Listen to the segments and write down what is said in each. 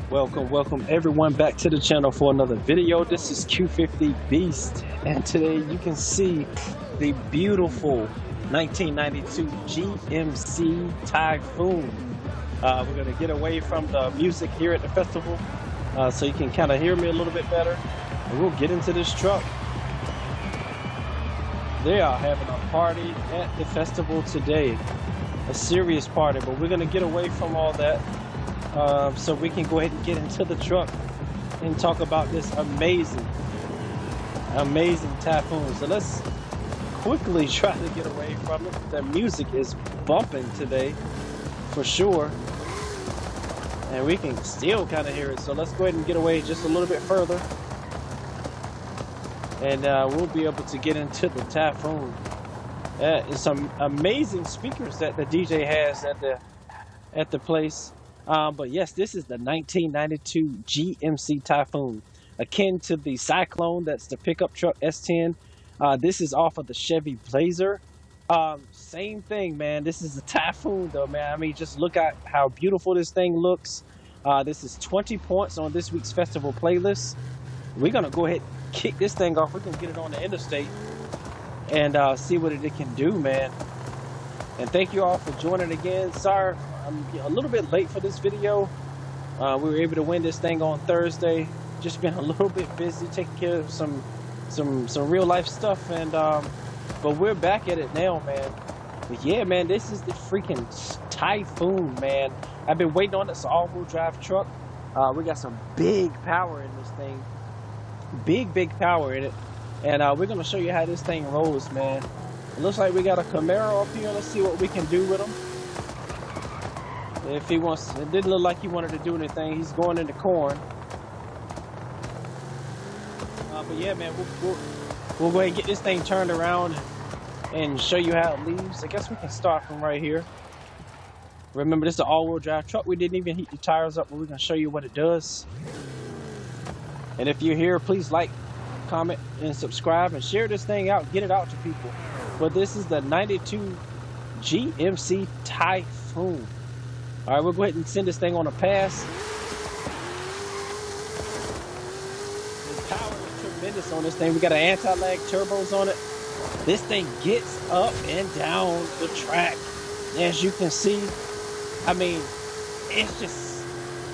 Welcome everyone back to the channel for another video. This is Q50 Beast, and today you can see the beautiful 1992 GMC Typhoon. We're going to get away from the music here at the festival so you can kind of hear me a little bit better, and we'll get into this truck. They are having a party at the festival today, a serious party, but we're going to get away from all that so we can go ahead and get into the truck and talk about this amazing Typhoon. So let's quickly try to get away from it. The music is bumping today for sure, and we can still kind of hear it. So let's go ahead and get away just a little bit further, and we'll be able to get into the Typhoon. Some amazing speakers that the DJ has at the place. But yes, this is the 1992 GMC Typhoon, akin to the Cyclone. That's the pickup truck S10. This is off of the Chevy Blazer. Same thing, man. This is the Typhoon, though, man. I mean, just look at how beautiful this thing looks. This is 20 points on this week's festival playlist. We're gonna go ahead and kick this thing off. We're gonna get it on the interstate and see what it can do, man. And thank you all for joining again. Sorry, I'm a little bit late for this video. We were able to win this thing on Thursday. Just been a little bit busy taking care of some real life stuff, and but we're back at it now, man. But yeah, man, this is the freaking Typhoon, man. I've been waiting on it. It's an all-wheel drive truck. We got some big power in this thing, big power in it, and we're gonna show you how this thing rolls, man. It looks like we got a Camaro up here. Let's see what we can do with him. If he wants, it didn't look like he wanted to do anything. He's going into corn. But yeah, man, we'll go ahead and get this thing turned around and show you how it leaves. I guess we can start from right here. Remember, this is an all-wheel drive truck. We didn't even heat the tires up, but we're gonna show you what it does. And if you're here, please like, comment, and subscribe, and share this thing out. Get it out to people. But this is the 92 GMC Typhoon. All right, we'll go ahead and send this thing on a pass. The power is tremendous on this thing. We got an anti-lag turbos on it. This thing gets up and down the track. As you can see, I mean, it's just,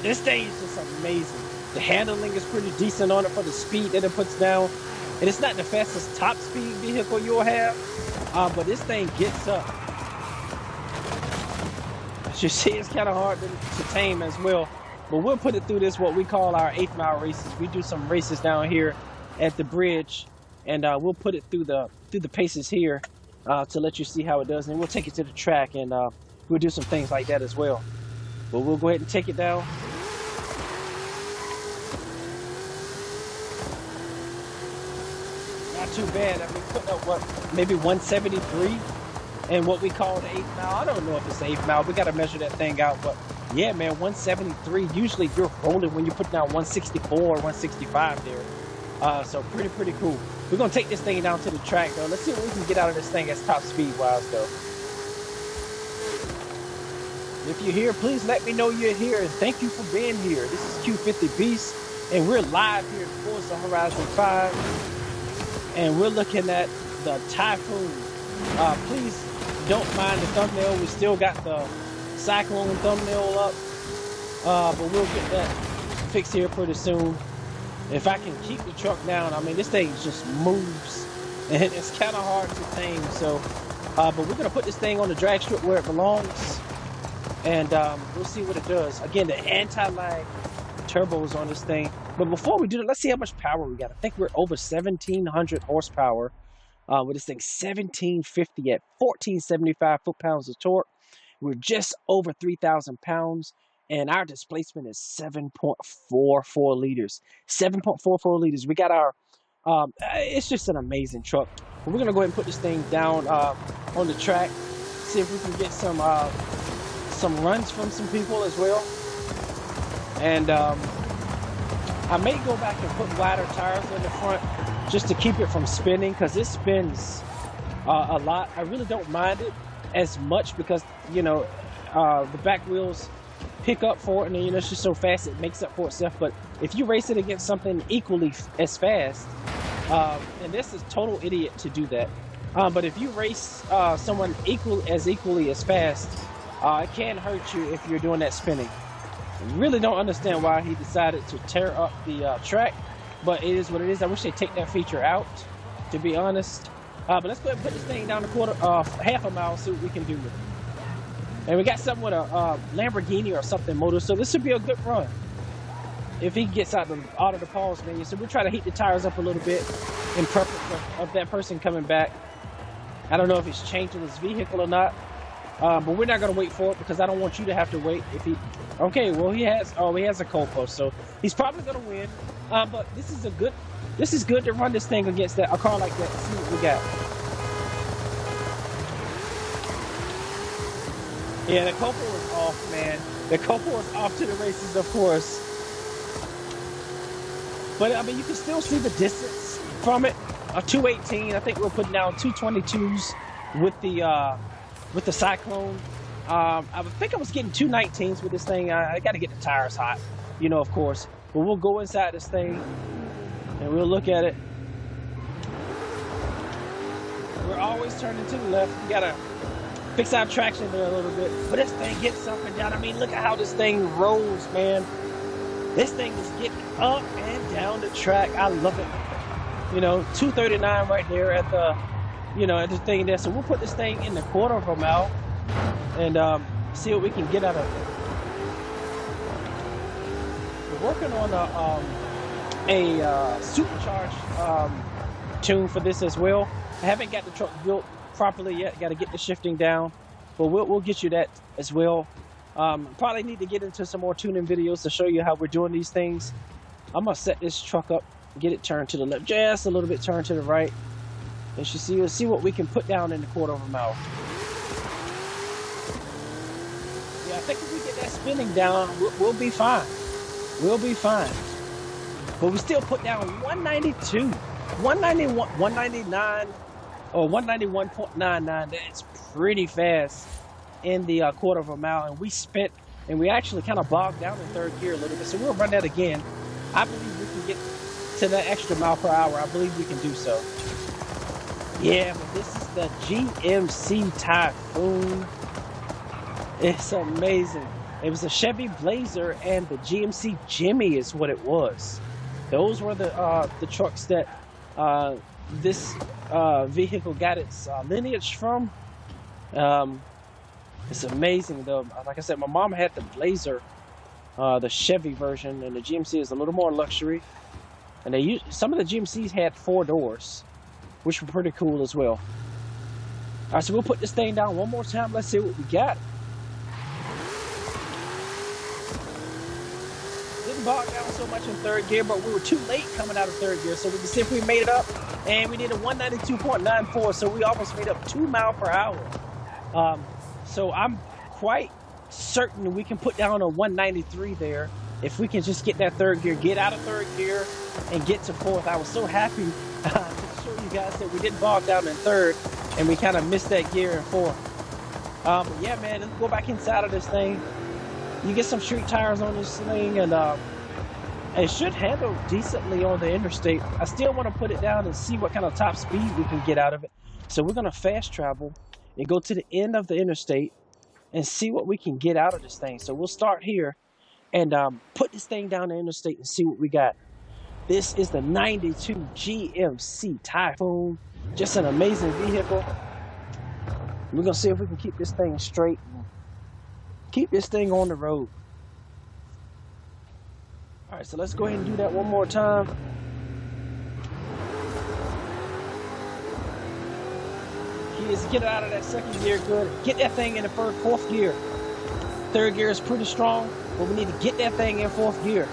this thing is just amazing. The handling is pretty decent on it for the speed that it puts down. And it's not the fastest top speed vehicle you'll have, but this thing gets up. As you see, it's kind of hard to tame as well. But we'll put it through this, what we call our 8th mile races. We do some races down here at the bridge, and we'll put it through the paces here to let you see how it does. And we'll take it to the track, and we'll do some things like that as well. But we'll go ahead and take it down. Not too bad. I mean, putting up what, maybe 173 and what we call the 8th mile. I don't know if it's the 8th mile. We got to measure that thing out. But yeah, man, 173. Usually you're rolling when you put down 164 or 165 there. So pretty cool. We're gonna take this thing down to the track though. Let's see what we can get out of this thing as top speed wise though. If you're here, please let me know you're here, and thank you for being here. This is Q50 Beast, and we're live here at Forza Horizon 5. And we're looking at the Typhoon. Please don't mind the thumbnail. We still got the Cyclone thumbnail up, but we'll get that fixed here pretty soon. If I can keep the truck down, I mean, this thing just moves, and it's kind of hard to tame. So, but we're gonna put this thing on the drag strip where it belongs, and we'll see what it does. Again, the anti-lag turbos on this thing. But before we do that, let's see how much power we got. I think we're over 1,700 horsepower with this thing. 1,750 at 1,475 foot-pounds of torque. We're just over 3,000 pounds, and our displacement is 7.44 liters. 7.44 liters. We got our, it's just an amazing truck. We're going to go ahead and put this thing down on the track, see if we can get some runs from some people as well. And I may go back and put wider tires in the front just to keep it from spinning, because it spins a lot. I really don't mind it as much because, you know, the back wheels pick up for it, and you know, it's just so fast it makes up for itself. But if you race it against something equally as fast, and this is total idiot to do that, but if you race someone equally as fast, it can hurt you if you're doing that spinning. I really don't understand why he decided to tear up the track, but it is what it is. I wish they'd take that feature out, to be honest. But let's go ahead and put this thing down half a mile, see what we can do with it. And we got something with a Lamborghini or something motor, so this should be a good run if he gets out of the pause menu. So we'll try to heat the tires up a little bit in preference of that person coming back. I don't know if he's changing his vehicle or not, but we're not going to wait for it because I don't want you to have to wait. Okay, well he has a cold post, so he's probably going to win. But this is good to run this thing against a car like that and see what we got. Yeah, the Copo is off, man. The Copo is off to the races, of course. But I mean, you can still see the distance from it. A 218. I think we're putting down 222s with the Cyclone. I think I was getting 219s with this thing. I got to get the tires hot, you know, of course. But we'll go inside this thing and we'll look at it. We're always turning to the left. We gotta fix our traction there a little bit. But this thing gets up and down. I mean, look at how this thing rolls, man. This thing is getting up and down the track. I love it. You know, 239 right there at the, you know, at the thing there. So we'll put this thing in the quarter of a mile and see what we can get out of it. We're working on a supercharged tune for this as well. I haven't got the truck built properly yet. Got to get the shifting down, but we'll get you that as well. Probably need to get into some more tuning videos to show you how we're doing these things. I'm gonna set this truck up, get it turned to the left, just a little bit turned to the right, and you'll see what we can put down in the quarter of a mile. Yeah, I think if we get that spinning down, we'll be fine. We'll be fine. But we still put down 192, 191, 199, or 191.99. That's pretty fast in the quarter of a mile. And we actually kind of bogged down in third gear a little bit. So we'll run that again. I believe we can get to that extra mile per hour. I believe we can do so. Yeah, but this is the GMC Typhoon. It's amazing. It was a Chevy Blazer and the GMC Jimmy is what it was. Those were the trucks that this vehicle got its lineage from. It's amazing though. Like I said, my mom had the Blazer, the Chevy version, and the GMC is a little more luxury. And some of the GMCs had 4 doors, which were pretty cool as well. All right, so we'll put this thing down one more time. Let's see what we got. Didn't bog down so much in third gear, but we were too late coming out of third gear, so we can see if we made it up. And we did a 192.94, so we almost made up 2 miles per hour. So I'm quite certain we can put down a 193 there if we can just get that third gear, get out of third gear, and get to fourth. I was so happy to show you guys that we didn't bog down in third, and we kind of missed that gear in fourth. But yeah, man, let's go back inside of this thing. You get some street tires on this thing, and it should handle decently on the interstate. I still want to put it down and see what kind of top speed we can get out of it. So we're going to fast travel and go to the end of the interstate and see what we can get out of this thing. So we'll start here and put this thing down the interstate and see what we got. This is the 92 GMC Typhoon. Just an amazing vehicle. We're going to see if we can keep this thing straight and keep this thing on the road. All right, so let's go ahead and do that one more time. Is get it out of that second gear good. Get that thing in the fourth gear. Third gear is pretty strong, but we need to get that thing in fourth gear.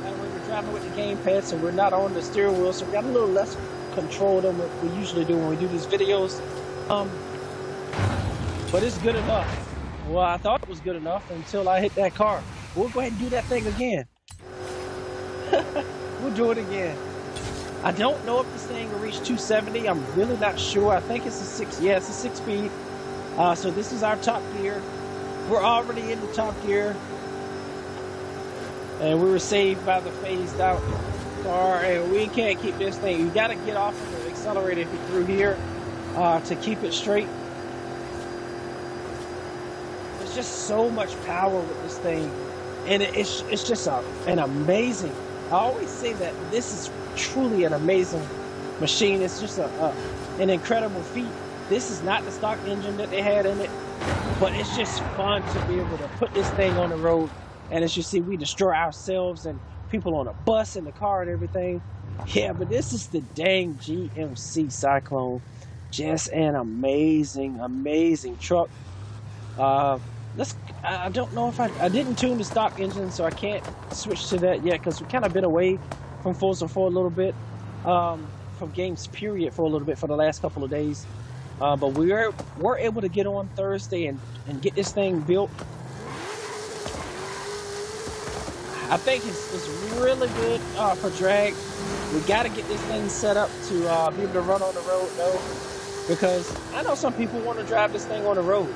That way we're driving with the gamepad, so we're not on the steering wheel, so we got a little less control than what we usually do when we do these videos. But it's good enough. Well, I thought it was good enough until I hit that car. We'll go ahead and do that thing again. We'll do it again. I don't know if this thing will reach 270. I'm really not sure. I think it's a 6. Yeah, it's a 6-speed. So this is our top gear. We're already in the top gear. And we were saved by the phased out car. And we can't keep this thing. You got to get off of the accelerator if you're through here to keep it straight. There's just so much power with this thing. And it's just an amazing. I always say that this is truly an amazing machine. It's just an incredible feat. This is not the stock engine that they had in it, but it's just fun to be able to put this thing on the road. And as you see, we destroy ourselves and people on a bus and the car and everything. Yeah, but this is the dang GMC Cyclone. Just an amazing, amazing truck. I don't know if I didn't tune the stock engine, so I can't switch to that yet because we've kind of been away from Forza for a little bit, from games period for a little bit for the last couple of days. But we're able to get on Thursday and get this thing built. I think it's really good for drag. We got to get this thing set up to be able to run on the road though, because I know some people want to drive this thing on the road.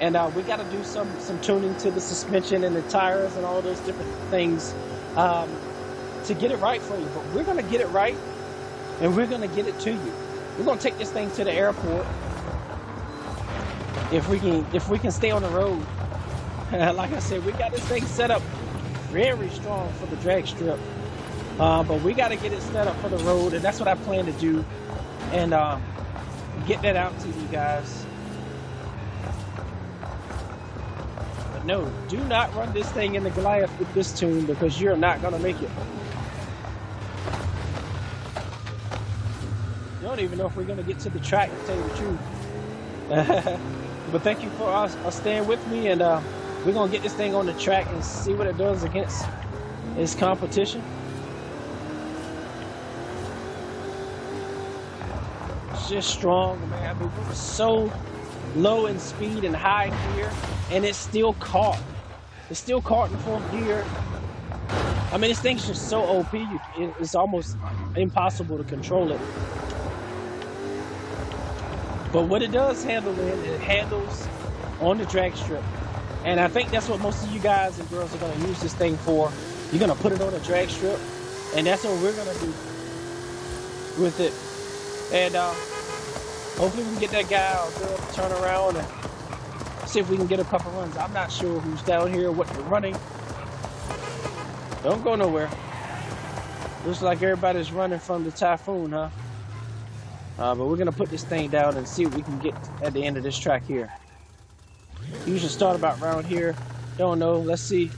And we got to do some tuning to the suspension and the tires and all those different things to get it right for you. But we're going to get it right, and we're going to get it to you. We're going to take this thing to the airport if we can stay on the road. Like I said, we got this thing set up very strong for the drag strip, but we got to get it set up for the road, and that's what I plan to do, and get that out to you guys. No, do not run this thing in the Goliath with this tune because you're not going to make it. I don't even know if we're going to get to the track, to tell you the truth. But thank you for staying with me, and we're going to get this thing on the track and see what it does against its competition. It's just strong, man. I mean, we were so low in speed and high gear, and it's still caught. It's still caught in fourth gear. I mean, this thing's just so OP, it's almost impossible to control it. But what it does handle it handles on the drag strip. And I think that's what most of you guys and girls are going to use this thing for. You're going to put it on a drag strip, and that's what we're going to do with it. And hopefully we can get that guy or girl to turn around and see if we can get a couple runs. I'm not sure who's down here, what they're running. Don't go nowhere. Looks like everybody's running from the Typhoon, huh? But we're going to put this thing down and see what we can get at the end of this track here. Usually start about around here. Don't know. Let's see.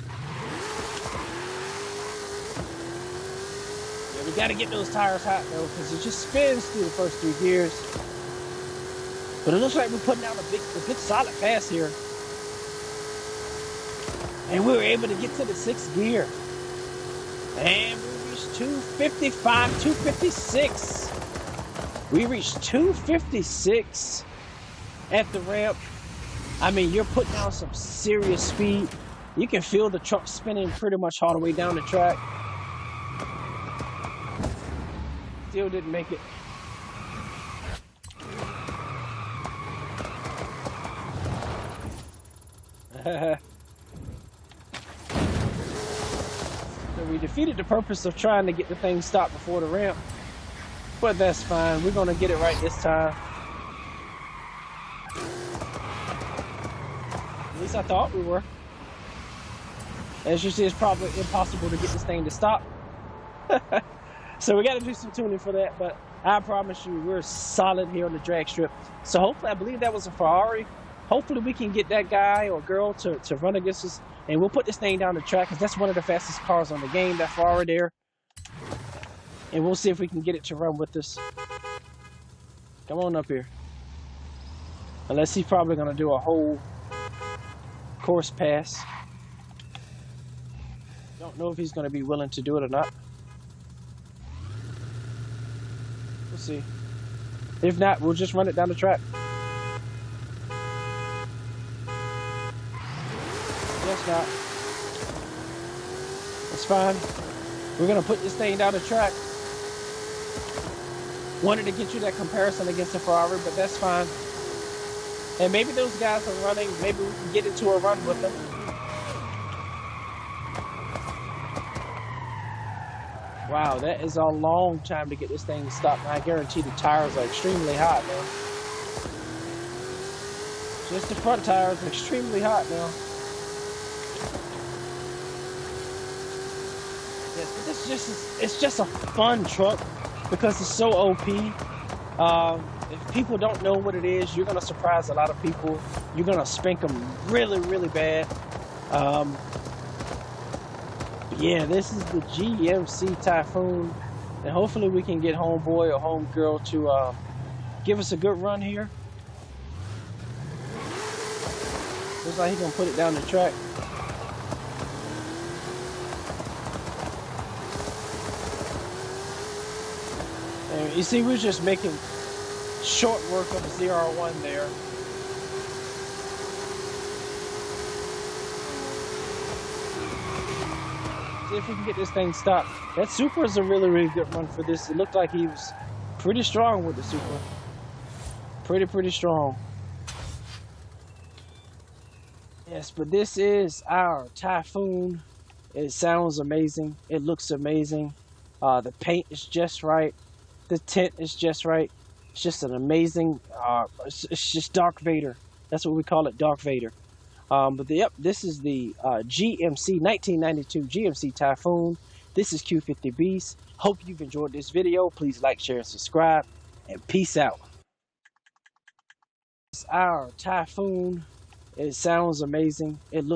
Yeah, we got to get those tires hot, though, because it just spins through the first 3 gears. But it looks like we're putting out a good solid pass here. And we were able to get to the 6th gear. And we reached 255, 256. We reached 256 at the ramp. I mean, you're putting out some serious speed. You can feel the truck spinning pretty much all the way down the track. Still didn't make it. So we defeated the purpose of trying to get the thing stopped before the ramp, but that's fine. We're going to get it right this time. At least I thought we were. As you see, it's probably impossible to get this thing to stop. So we got to do some tuning for that, but I promise you we're solid here on the drag strip. So hopefully, I believe that was a Ferrari. Hopefully we can get that guy or girl to run against us, and we'll put this thing down the track because that's one of the fastest cars on the game, that Ferrari there. And we'll see if we can get it to run with us. Come on up here. Unless he's probably going to do a whole course pass. Don't know if he's going to be willing to do it or not. We'll see. If not, we'll just run it down the track. it's not. It's fine. We're gonna put this thing down the track. Wanted to get you that comparison against the Ferrari, but that's fine. And maybe those guys are running. Maybe we can get into a run with them. Wow, that is a long time to get this thing to stop. And I guarantee the tires are extremely hot now. Just the front tires are extremely hot now. Yes, but it's just a fun truck because it's so OP. If people don't know what it is, you're gonna surprise a lot of people. You're gonna spank them really, really bad. Yeah, this is the GMC Typhoon, and hopefully we can get homeboy or homegirl to give us a good run here. Looks like he's gonna put it down the track. And you see, we're just making short work of the ZR1 there. See if we can get this thing stopped. That Supra is a really, really good run for this. It looked like he was pretty strong with the Supra. Pretty strong. Yes, but this is our Typhoon. It sounds amazing. It looks amazing. The paint is just right. The tint is just right. It's just an amazing, it's just Dark Vader. That's what we call it, Dark Vader. Yep, this is the GMC 1992 GMC Typhoon. This is Q50 Beast. Hope you've enjoyed this video. Please like, share, and subscribe. And peace out. It's our Typhoon. It sounds amazing. It looks